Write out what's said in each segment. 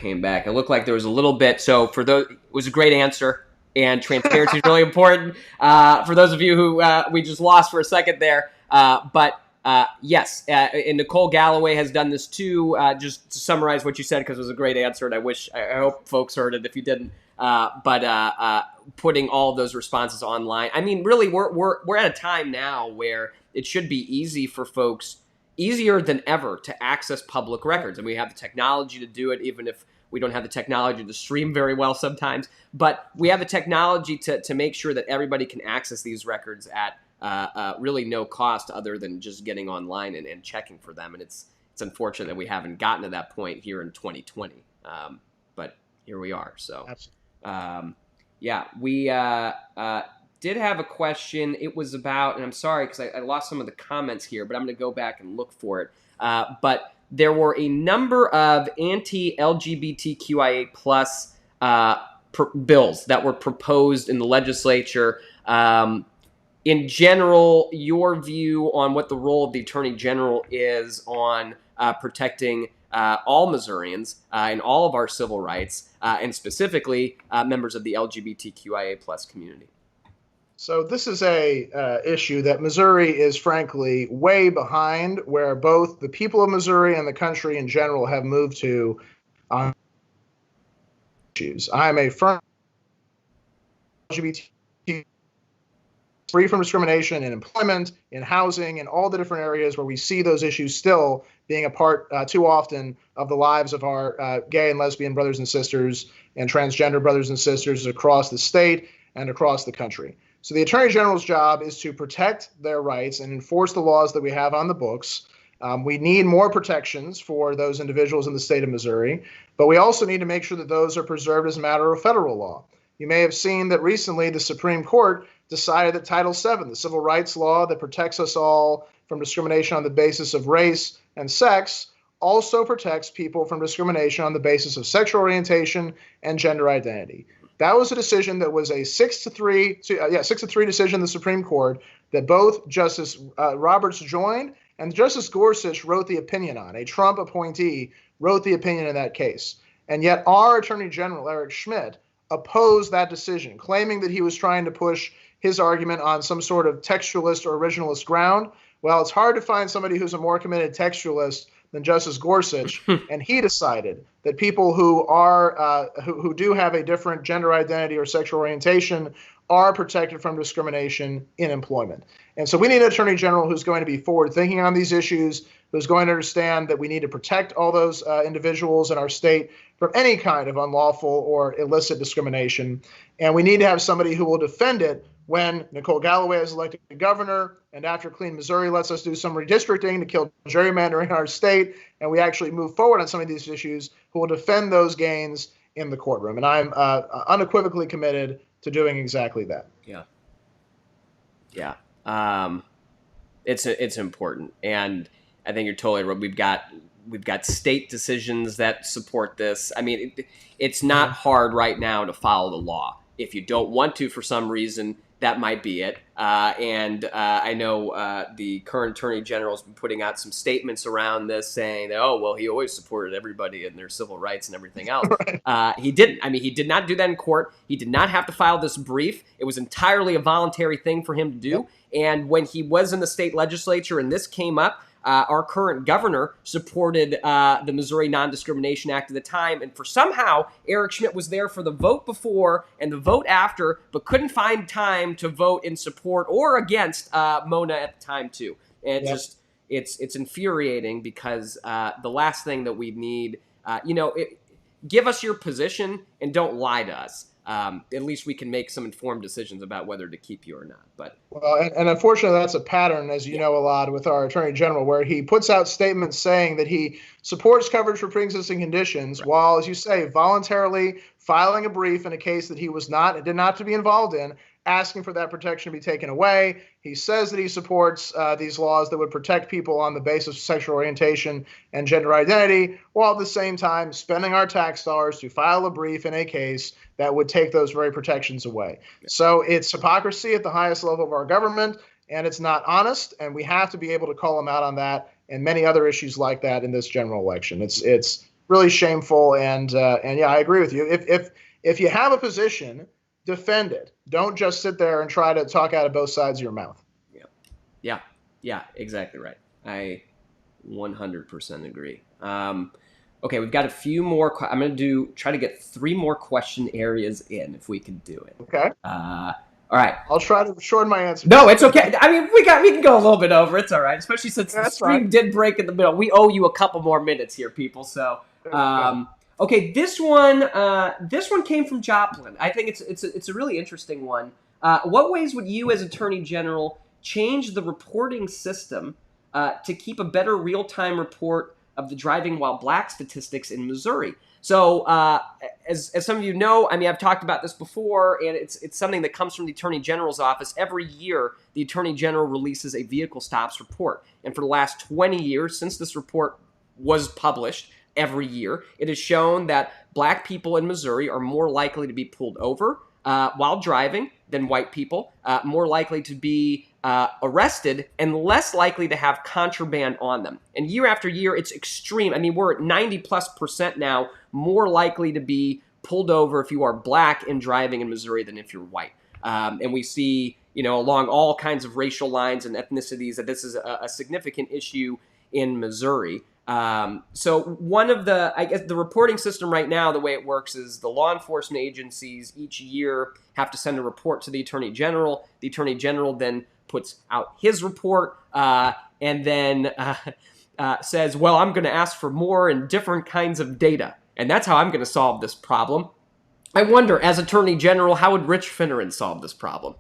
came back. It looked like there was a little bit. So for those, it was a great answer, and transparency is really important. For those of you who we just lost for a second there, but yes, and Nicole Galloway has done this too. Just to summarize what you said, because it was a great answer, and I hope folks heard it if you didn't. But putting all of those responses online. I mean, really, we're at a time now where it should be easy for folks, easier than ever, to access public records, and we have the technology to do it, even if we don't have the technology to stream very well sometimes. But we have the technology to make sure that everybody can access these records at really no cost, other than just getting online and checking for them. And it's unfortunate that we haven't gotten to that point here in 2020. But here we are. So. Absolutely. Yeah, we did have a question. It was about, and I'm sorry because I lost some of the comments here, but I'm going to go back and look for it. But there were a number of anti-LGBTQIA plus bills that were proposed in the legislature. In general, your view on what the role of the Attorney General is on protecting all Missourians and all of our civil rights, and specifically members of the LGBTQIA plus community. So this is a issue that Missouri is frankly way behind, where both the people of Missouri and the country in general have moved to on issues. I'm a firm LGBT free from discrimination in employment, in housing, in all the different areas where we see those issues still being a part too often of the lives of our gay and lesbian brothers and sisters and transgender brothers and sisters across the state and across the country. So the Attorney General's job is to protect their rights and enforce the laws that we have on the books. We need more protections for those individuals in the state of Missouri, but we also need to make sure that those are preserved as a matter of federal law. You may have seen that recently the Supreme Court decided that Title VII, the civil rights law that protects us all from discrimination on the basis of race and sex, also protects people from discrimination on the basis of sexual orientation and gender identity. That was a decision that was a 6-3 decision in the Supreme Court that both Justice Roberts joined and Justice Gorsuch wrote the opinion on. A Trump appointee wrote the opinion in that case. And yet our Attorney General, Eric Schmidt, opposed that decision, claiming that he was trying to push his argument on some sort of textualist or originalist ground. Well, it's hard to find somebody who's a more committed textualist than Justice Gorsuch, and he decided that people who are who do have a different gender identity or sexual orientation are protected from discrimination in employment. And so we need an Attorney General who's going to be forward-thinking on these issues, who's going to understand that we need to protect all those individuals in our state from any kind of unlawful or illicit discrimination. And we need to have somebody who will defend it when Nicole Galloway is elected governor, and after Clean Missouri lets us do some redistricting to kill gerrymandering in our state, and we actually move forward on some of these issues, who will defend those gains in the courtroom. And I'm unequivocally committed to doing exactly that. Yeah. Yeah. It's important. And I think you're totally right. We've got state decisions that support this. I mean, it's not hard right now to follow the law. If you don't want to, for some reason, that might be it. And I know the current Attorney General has been putting out some statements around this saying that, oh, well, he always supported everybody and their civil rights and everything else. Right. He didn't. I mean, he did not do that in court. He did not have to file this brief. It was entirely a voluntary thing for him to do. Yep. And when he was in the state legislature and this came up, our current governor supported the Missouri Non-Discrimination Act at the time, and for somehow Eric Schmidt was there for the vote before and the vote after, but couldn't find time to vote in support or against Mona at the time too. And it's infuriating because the last thing that we need, give us your position and don't lie to us. At least we can make some informed decisions about whether to keep you or not. But and unfortunately, that's a pattern, as you know, Elad, with our Attorney General, where he puts out statements saying that he supports coverage for pre-existing conditions, right, while, as you say, voluntarily filing a brief in a case that he did not to be involved in, asking for that protection to be taken away. He says that he supports these laws that would protect people on the basis of sexual orientation and gender identity, while at the same time spending our tax dollars to file a brief in a case that would take those very protections away. Yeah. So it's hypocrisy at the highest level of our government, and it's not honest, and we have to be able to call him out on that and many other issues like that in this general election. It's really shameful. And yeah, I agree with you. If you have a position, defend it. Don't just sit there and try to talk out of both sides of your mouth. Yeah, yeah, yeah, exactly right. I 100% agree. Okay, we've got a few more. I'm going to try to get 3 more question areas in if we can do it. Okay. All right. I'll try to shorten my answers. No, it's okay. I mean, we can go a little bit over. It's all right, especially since the stream did break in the middle. We owe you a couple more minutes here, people. So, okay, this one came from Joplin. I think it's a really interesting one. What ways would you, as Attorney General, change the reporting system to keep a better real-time report of the driving while black statistics in Missouri? So, as some of you know, I mean, I've talked about this before, and it's something that comes from the Attorney General's office. Every year, the Attorney General releases a vehicle stops report. And for the last 20 years, since this report was published, every year, it has shown that black people in Missouri are more likely to be pulled over while driving than white people, more likely to be arrested, and less likely to have contraband on them. And year after year, it's extreme. I mean, we're at 90+% now more likely to be pulled over if you are black and driving in Missouri than if you're white. And we see, along all kinds of racial lines and ethnicities that this is a significant issue in Missouri. So one of the reporting system right now, the way it works is the law enforcement agencies each year have to send a report to the Attorney General. The Attorney General then puts out his report and then says, well, I'm going to ask for more and different kinds of data. And that's how I'm going to solve this problem. I wonder, as Attorney General, how would Rich Finneran solve this problem?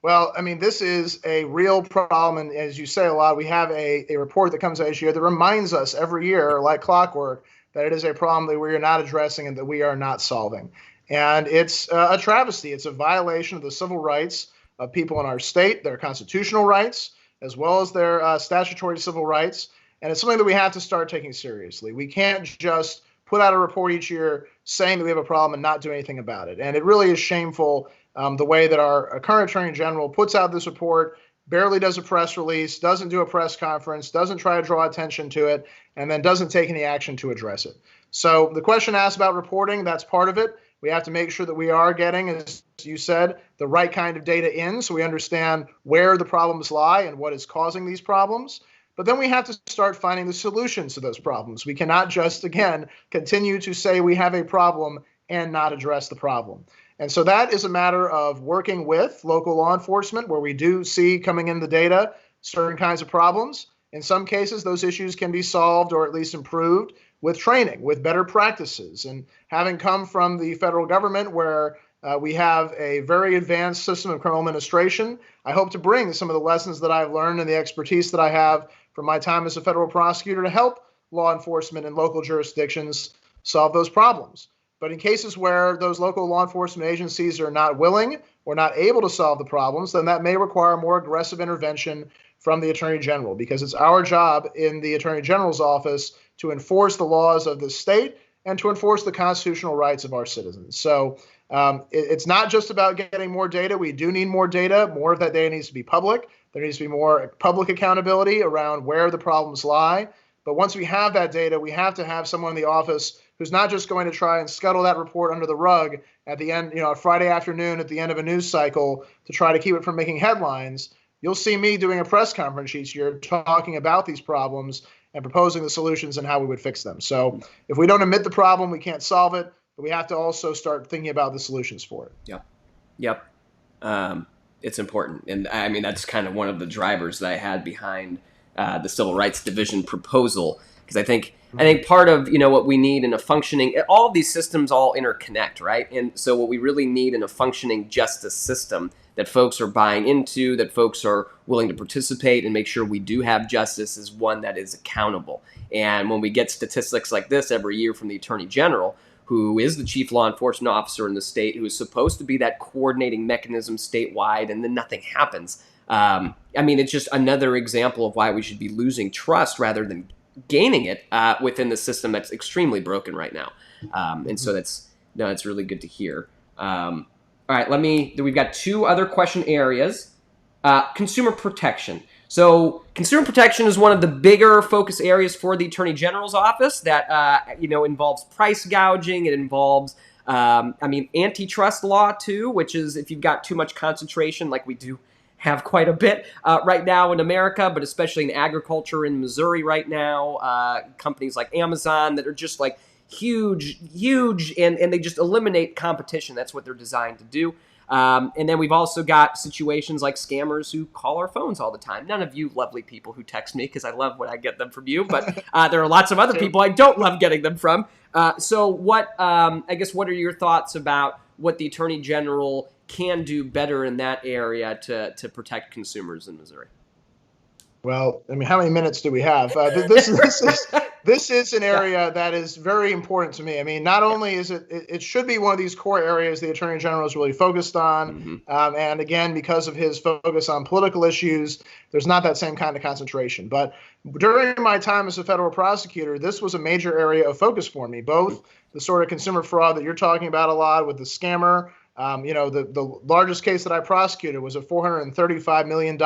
Well, I mean, this is a real problem. And as you say, Elad, we have a report that comes out each year that reminds us every year, like clockwork, that it is a problem that we are not addressing and that we are not solving. And it's a travesty. It's a violation of the civil rights of people in our state, their constitutional rights, as well as their statutory civil rights. And it's something that we have to start taking seriously. We can't just put out a report each year saying that we have a problem and not do anything about it. And it really is shameful the way that our current Attorney General puts out this report, barely does a press release, doesn't do a press conference, doesn't try to draw attention to it, and then doesn't take any action to address it. So the question asked about reporting, that's part of it. We have to make sure that we are getting, as you said, the right kind of data in so we understand where the problems lie and what is causing these problems. But then we have to start finding the solutions to those problems. We cannot just, again, continue to say we have a problem and not address the problem. And so that is a matter of working with local law enforcement where we do see coming in the data certain kinds of problems. In some cases, those issues can be solved or at least improved with training, with better practices. And having come from the federal government where we have a very advanced system of criminal administration, I hope to bring some of the lessons that I've learned and the expertise that I have from my time as a federal prosecutor to help law enforcement in local jurisdictions solve those problems. But in cases where those local law enforcement agencies are not willing or not able to solve the problems, then that may require more aggressive intervention from the Attorney General, because it's our job in the Attorney General's office to enforce the laws of the state and to enforce the constitutional rights of our citizens. So it's not just about getting more data. We do need more data. More of that data needs to be public. There needs to be more public accountability around where the problems lie. But once we have that data, we have to have someone in the office who's not just going to try and scuttle that report under the rug at the end, a Friday afternoon at the end of a news cycle to try to keep it from making headlines. You'll see me doing a press conference each year talking about these problems and proposing the solutions and how we would fix them. So if we don't admit the problem, we can't solve it, but we have to also start thinking about the solutions for it. Yep. It's important. And I mean, that's kind of one of the drivers that I had behind the Civil Rights Division proposal, because I think part of what we need in a functioning, all of these systems all interconnect, right? And so what we really need in a functioning justice system that folks are buying into, that folks are willing to participate and make sure we do have justice, is one that is accountable. And when we get statistics like this every year from the Attorney General, who is the chief law enforcement officer in the state, who is supposed to be that coordinating mechanism statewide, and then nothing happens. I mean, it's just another example of why we should be losing trust rather than gaining it within the system that's extremely broken right now. And so it's really good to hear. All right, we've got 2 other question areas. Consumer protection. So consumer protection is one of the bigger focus areas for the Attorney General's office that, involves price gouging. It involves, antitrust law too, which is if you've got too much concentration, like we do have quite a bit right now in America, but especially in agriculture in Missouri right now, companies like Amazon that are just like huge, and they just eliminate competition. That's what they're designed to do. And then we've also got situations like scammers who call our phones all the time. None of you lovely people who text me because I love when I get them from you, but there are lots of other people I don't love getting them from. So what are your thoughts about what the Attorney General can do better in that area to protect consumers in Missouri? Well, I mean, how many minutes do we have? This is an area that is very important to me. I mean, not only is it should be one of these core areas the Attorney General is really focused on. And again, because of his focus on political issues, there's not that same kind of concentration. But during my time as a federal prosecutor, this was a major area of focus for me, both the sort of consumer fraud that you're talking about a lot with the scammer. The largest case that I prosecuted was a $435 million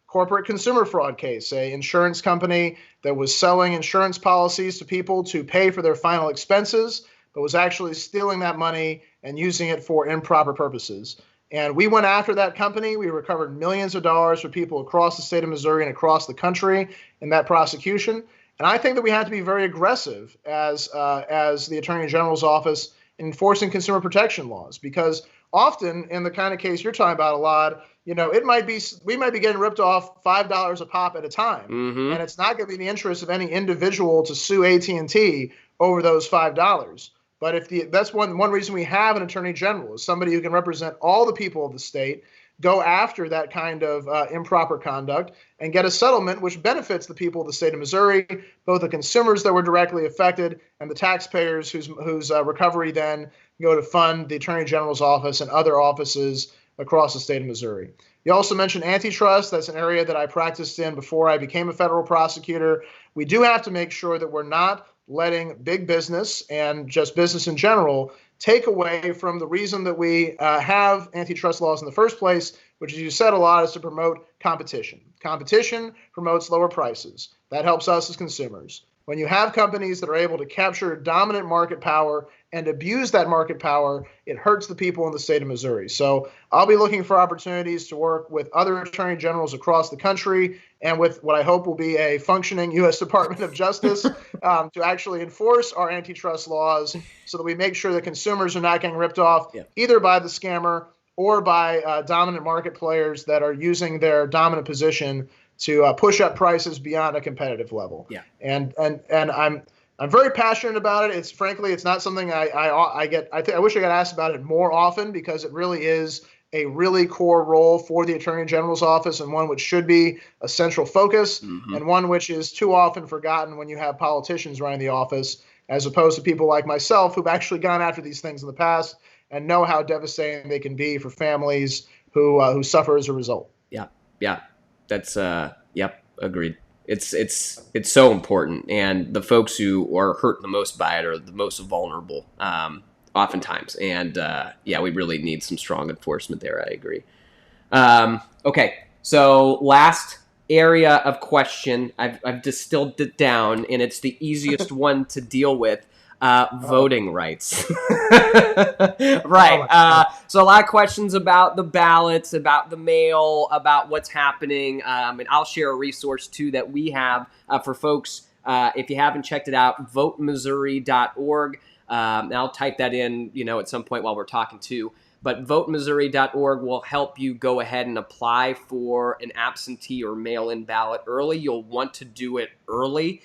corporate consumer fraud case, a insurance company that was selling insurance policies to people to pay for their final expenses, but was actually stealing that money and using it for improper purposes. And we went after that company. We recovered millions of dollars for people across the state of Missouri and across the country in that prosecution. And I think that we have to be very aggressive as the Attorney General's office in enforcing consumer protection laws, because often in the kind of case you're talking about, Elad, we might be getting ripped off $5 a pop at a time, and it's not going to be in the interest of any individual to sue AT&T over those $5. But that's one reason we have an Attorney General, is somebody who can represent all the people of the state, go after that kind of improper conduct, and get a settlement which benefits the people of the state of Missouri, both the consumers that were directly affected and the taxpayers whose recovery then go to fund the Attorney General's office and other offices across the state of Missouri. You also mentioned antitrust. That's an area that I practiced in before I became a federal prosecutor. We do have to make sure that we're not letting big business and just business in general take away from the reason that we have antitrust laws in the first place, which, as you said, a lot is to promote competition. Competition promotes lower prices. That helps us as consumers. When you have companies that are able to capture dominant market power and abuse that market power, it hurts the people in the state of Missouri. So I'll be looking for opportunities to work with other attorney generals across the country and with what I hope will be a functioning U.S. Department of Justice to actually enforce our antitrust laws so that we make sure that consumers are not getting ripped off either by the scammer or by dominant market players that are using their dominant position to push up prices beyond a competitive level. Yeah. And I'm very passionate about it. It's not something I get. I wish I got asked about it more often, because it really is a really core role for the Attorney General's office, and one which should be a central focus, and one which is too often forgotten when you have politicians running the office, as opposed to people like myself who've actually gone after these things in the past and know how devastating they can be for families who suffer as a result. Yeah. That's agreed. It's so important, and the folks who are hurt the most by it are the most vulnerable, oftentimes. And we really need some strong enforcement there. I agree. Okay, so last area of question, I've distilled it down, and it's the easiest one to deal with. Voting rights. Right. So a lot of questions about the ballots, about the mail, about what's happening. And I'll share a resource too that we have for folks. If you haven't checked it out, votemissouri.org. And I'll type that in, at some point while we're talking too. But votemissouri.org will help you go ahead and apply for an absentee or mail-in ballot early. You'll want to do it early.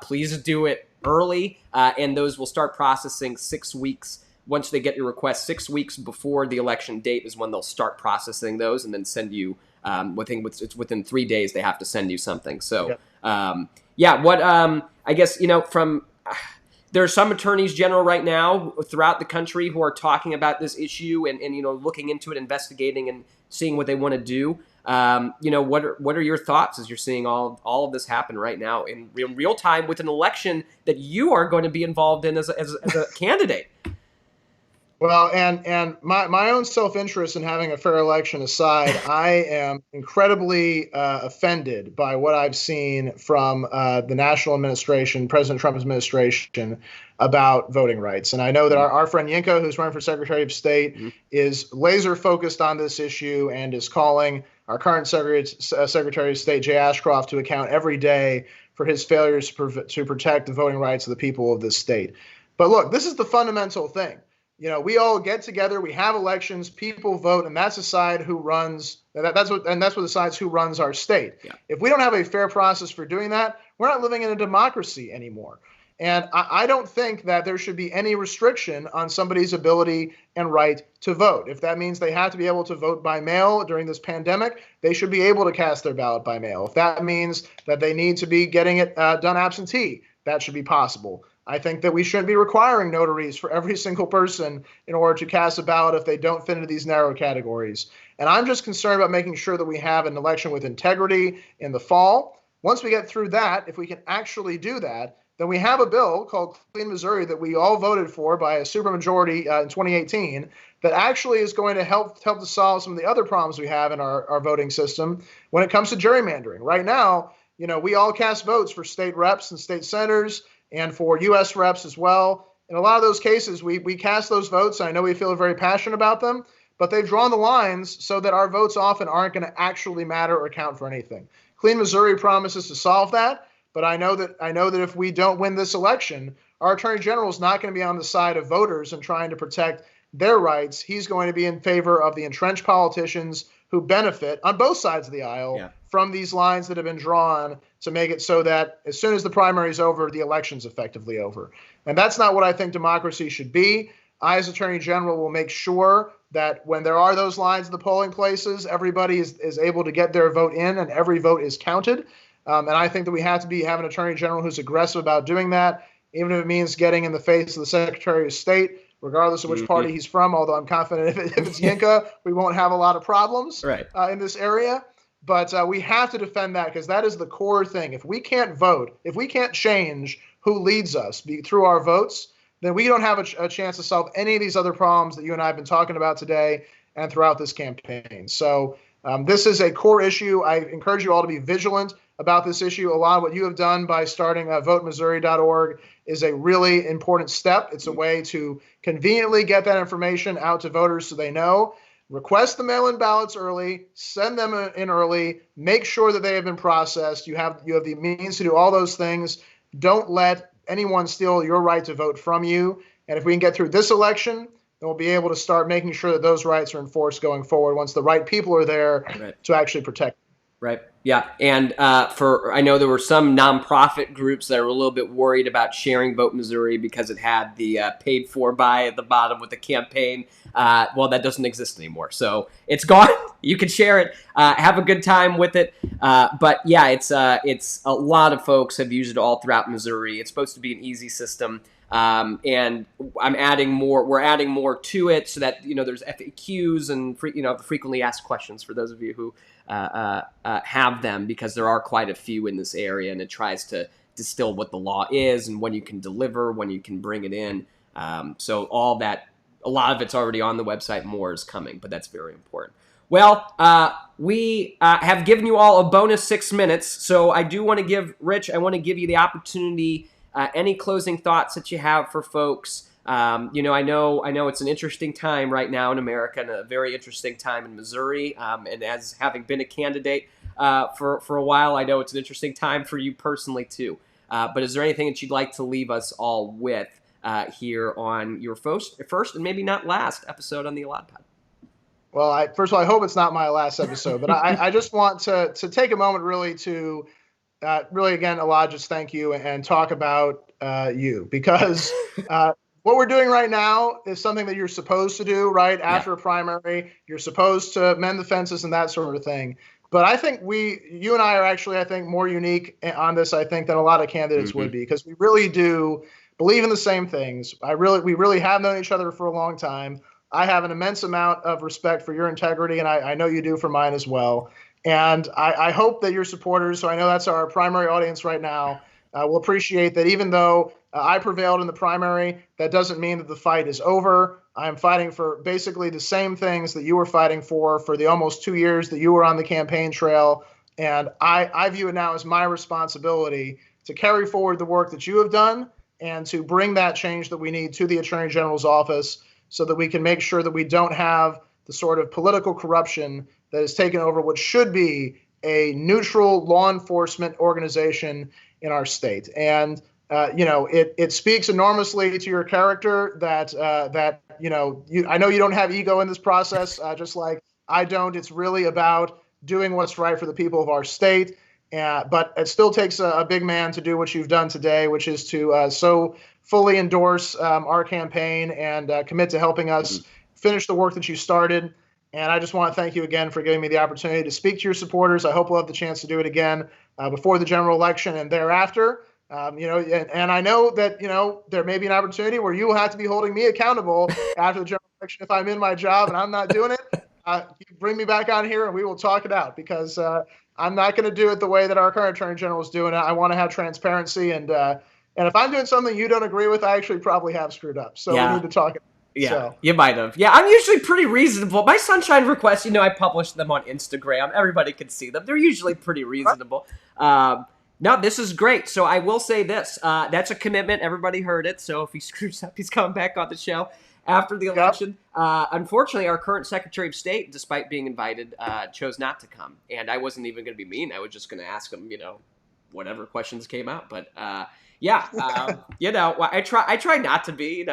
Please do it early, and those will start processing 6 weeks. Once they get your request, 6 weeks before the election date is when they'll start processing those, and then send you. It's within 3 days they have to send you something. So, I guess from there are some attorneys general right now throughout the country who are talking about this issue and looking into it, investigating, and seeing what they want to do. What are your thoughts as you're seeing all of this happen right now in real time with an election that you are going to be involved in as a candidate? Well, and my own self-interest in having a fair election aside, I am incredibly offended by what I've seen from the national administration, President Trump's administration, about voting rights. And I know that Mhm. our friend Yinka, who's running for Secretary of State, Mhm. is laser focused on this issue and is calling our current Secretary of State, Jay Ashcroft, to account every day for his failures to protect the voting rights of the people of this state. But look, this is the fundamental thing. We all get together, we have elections, people vote, and that's decide who runs. That's what decides who runs our state. Yeah. If we don't have a fair process for doing that, we're not living in a democracy anymore. And I don't think that there should be any restriction on somebody's ability and right to vote. If that means they have to be able to vote by mail during this pandemic, they should be able to cast their ballot by mail. If that means that they need to be getting it done absentee, that should be possible. I think that we shouldn't be requiring notaries for every single person in order to cast a ballot if they don't fit into these narrow categories. And I'm just concerned about making sure that we have an election with integrity in the fall. Once we get through that, if we can actually do that, then we have a bill called Clean Missouri that we all voted for by a supermajority in 2018 that actually is going to help to solve some of the other problems we have in our voting system when it comes to gerrymandering. Right now, we all cast votes for state reps and state senators and for U.S. reps as well. In a lot of those cases, we cast those votes. I know we feel very passionate about them, but they've drawn the lines so that our votes often aren't going to actually matter or count for anything. Clean Missouri promises to solve that, but I know that if we don't win this election, our Attorney General is not going to be on the side of voters and trying to protect their rights. He's going to be in favor of the entrenched politicians who benefit on both sides of the aisle from these lines that have been drawn to make it so that as soon as the primary is over, the election's effectively over. And that's not what I think democracy should be. I, as Attorney General, will make sure that when there are those lines in the polling places, everybody is able to get their vote in and every vote is counted. And I think that we have to have an Attorney General who's aggressive about doing that, even if it means getting in the face of the Secretary of State, regardless of which party he's from, although I'm confident if it's Yinka, we won't have a lot of problems in this area. But we have to defend that because that is the core thing. If we can't vote, if we can't change who leads us through our votes, then we don't have a chance to solve any of these other problems that you and I have been talking about today and throughout this campaign. So this is a core issue. I encourage you all to be vigilant about this issue. A lot of what you have done by starting votemissouri.org is a really important step. It's a way to conveniently get that information out to voters so they know. Request the mail-in ballots early, send them in early, make sure that they have been processed. You have the means to do all those things. Don't let anyone steal your right to vote from you. And if we can get through this election, then we'll be able to start making sure that those rights are enforced going forward once the right people are there to actually protect them. Right. Yeah. And I know there were some nonprofit groups that are a little bit worried about sharing Vote Missouri because it had the paid for by at the bottom with the campaign. Well, that doesn't exist anymore. So it's gone. You can share it. Have a good time with it. But yeah, it's a lot of folks have used it all throughout Missouri. It's supposed to be an easy system. And I'm adding more. We're adding more to it so that there's FAQs and frequently asked questions for those of you who have them, because there are quite a few in this area, and it tries to distill what the law is and when you can deliver, when you can bring it in. So all that, a lot of it's already on the website. More is coming, but that's very important. Well, we have given you all a bonus 6 minutes, so I do want to give Rich. I want to give you the opportunity. Any closing thoughts that you have for folks? I know it's an interesting time right now in America, and a very interesting time in Missouri. And as having been a candidate for a while, I know it's an interesting time for you personally too. But is there anything that you'd like to leave us all with here on your first and maybe not last episode on the Elad Pod? Well, first of all, I hope it's not my last episode, but I just want to take a moment really to again, Elad, just thank you and talk about you, because what we're doing right now is something that you're supposed to do right after a primary. You're supposed to mend the fences and that sort of thing. But I think you and I are actually, I think, more unique on this, I think, than a lot of candidates would be, because we really do believe in the same things. We really have known each other for a long time. I have an immense amount of respect for your integrity, and I know you do for mine as well. And I hope that your supporters, so I know that's our primary audience right now, will appreciate that even though I prevailed in the primary, that doesn't mean that the fight is over. I'm fighting for basically the same things that you were fighting for the almost 2 years that you were on the campaign trail. And I view it now as my responsibility to carry forward the work that you have done and to bring that change that we need to the Attorney General's office so that we can make sure that we don't have the sort of political corruption that has taken over what should be a neutral law enforcement organization in our state. And it speaks enormously to your character that I know you don't have ego in this process, just like I don't. It's really about doing what's right for the people of our state. But it still takes a big man to do what you've done today, which is to so fully endorse our campaign and commit to helping us finish the work that you started. And I just want to thank you again for giving me the opportunity to speak to your supporters. I hope we'll have the chance to do it again before the general election and thereafter. And I know that, there may be an opportunity where you will have to be holding me accountable after the general election if I'm in my job and I'm not doing it. You bring me back on here and we will talk it out because I'm not going to do it the way that our current Attorney General is doing it. I want to have transparency. And if I'm doing something you don't agree with, I actually probably have screwed up. So we need to talk it. Yeah, so. You might have. Yeah, I'm usually pretty reasonable. My sunshine requests, I publish them on Instagram. Everybody can see them. They're usually pretty reasonable. No, this is great. So I will say this. That's a commitment. Everybody heard it. So if he screws up, he's coming back on the show after the election. Yep. Unfortunately, our current Secretary of State, despite being invited, chose not to come. And I wasn't even going to be mean. I was just going to ask him, whatever questions came out. But I try not to be,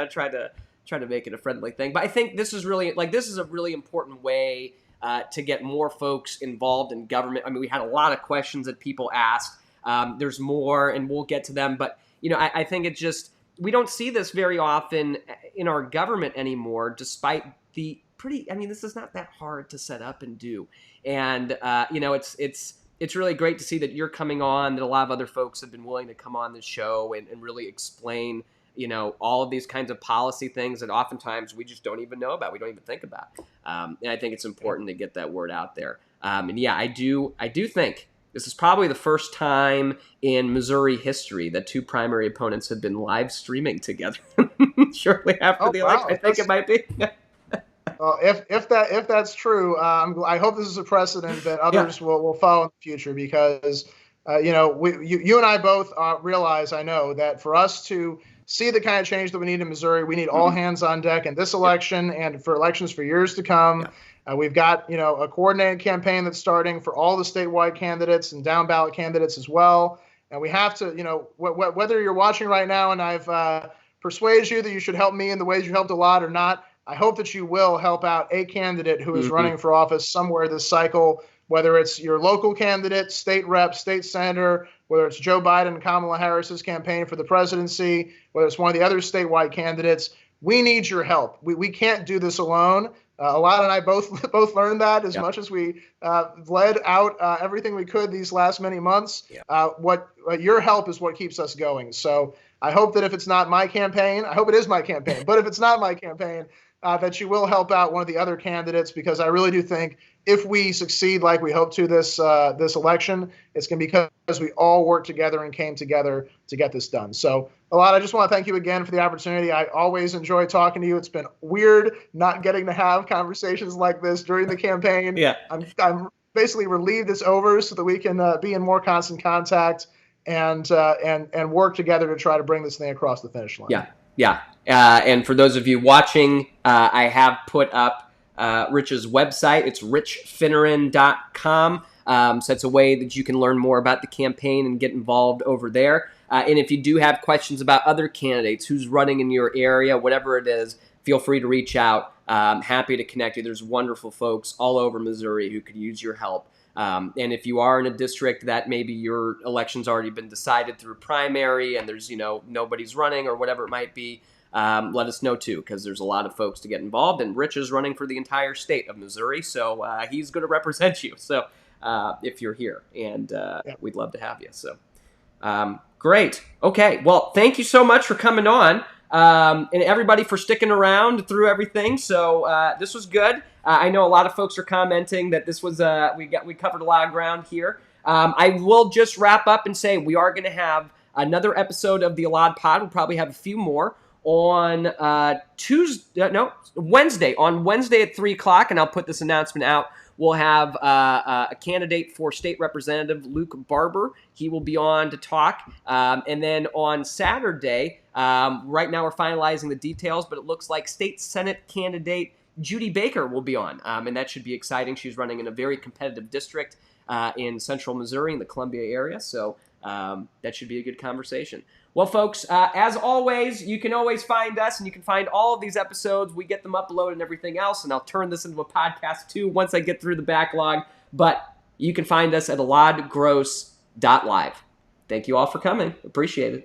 try to make it a friendly thing. But I think this is really a really important way to get more folks involved in government. I mean, we had a lot of questions that people asked. There's more, and we'll get to them. But, I think it just, we don't see this very often in our government anymore, despite the this is not that hard to set up and do. And, it's really great to see that you're coming on, that a lot of other folks have been willing to come on the show and really explain, all of these kinds of policy things that oftentimes we just don't even know about. We don't even think about. And I think it's important to get that word out there. I do think this is probably the first time in Missouri history that two primary opponents have been live streaming together shortly after the election. I think it might be. Well, if that's true, I hope this is a precedent that others will follow in the future because, you and I both realize, I know, that for us to see the kind of change that we need in Missouri, we need all hands on deck in this election and for elections for years to come. We've got, a coordinated campaign that's starting for all the statewide candidates and down ballot candidates as well. And we have to, whether you're watching right now and I've persuaded you that you should help me in the ways you helped Elad or not, I hope that you will help out a candidate who is running for office somewhere this cycle, whether it's your local candidate, state rep, state senator, whether it's Joe Biden and Kamala Harris's campaign for the presidency, whether it's one of the other statewide candidates. We need your help. We can't do this alone. Elad and I both learned that as much as we led out everything we could these last many months. What your help is what keeps us going. So I hope that if it's not my campaign, I hope it is my campaign, but if it's not my campaign, that you will help out one of the other candidates, because I really do think if we succeed like we hope to this election, it's going to be because we all worked together and came together to get this done. So, Elad, I just want to thank you again for the opportunity. I always enjoy talking to you. It's been weird not getting to have conversations like this during the campaign. I'm basically relieved it's over so that we can be in more constant contact and work together to try to bring this thing across the finish line. And for those of you watching, I have put up Rich's website. It's richfinneran.com. So it's a way that you can learn more about the campaign and get involved over there. And if you do have questions about other candidates, who's running in your area, whatever it is, feel free to reach out. I'm happy to connect you. There's wonderful folks all over Missouri who could use your help. And if you are in a district that maybe your election's already been decided through primary and there's, nobody's running or whatever it might be, let us know too, because there's a lot of folks to get involved. And Rich is running for the entire state of Missouri, so he's going to represent you. So if you're here, and we'd love to have you. So great. Okay. Well, thank you so much for coming on. And everybody for sticking around through everything. So this was good. I know a lot of folks are commenting that this was we covered a lot of ground here. I will just wrap up and say we are going to have Another episode of the Elad Pod. We'll probably have a few more on Wednesday. On Wednesday at 3 o'clock, and I'll put this announcement out. We'll have a candidate for state representative, Luke Barber. He will be on to talk. And then on Saturday, right now we're finalizing the details, but it looks like state Senate candidate Judy Baker will be on. And that should be exciting. She's running in a very competitive district in central Missouri in the Columbia area. So that should be a good conversation. Well, folks, as always, you can always find us, and you can find all of these episodes. We get them uploaded and everything else, and I'll turn this into a podcast too once I get through the backlog. But you can find us at eladgross.live. Thank you all for coming. Appreciate it.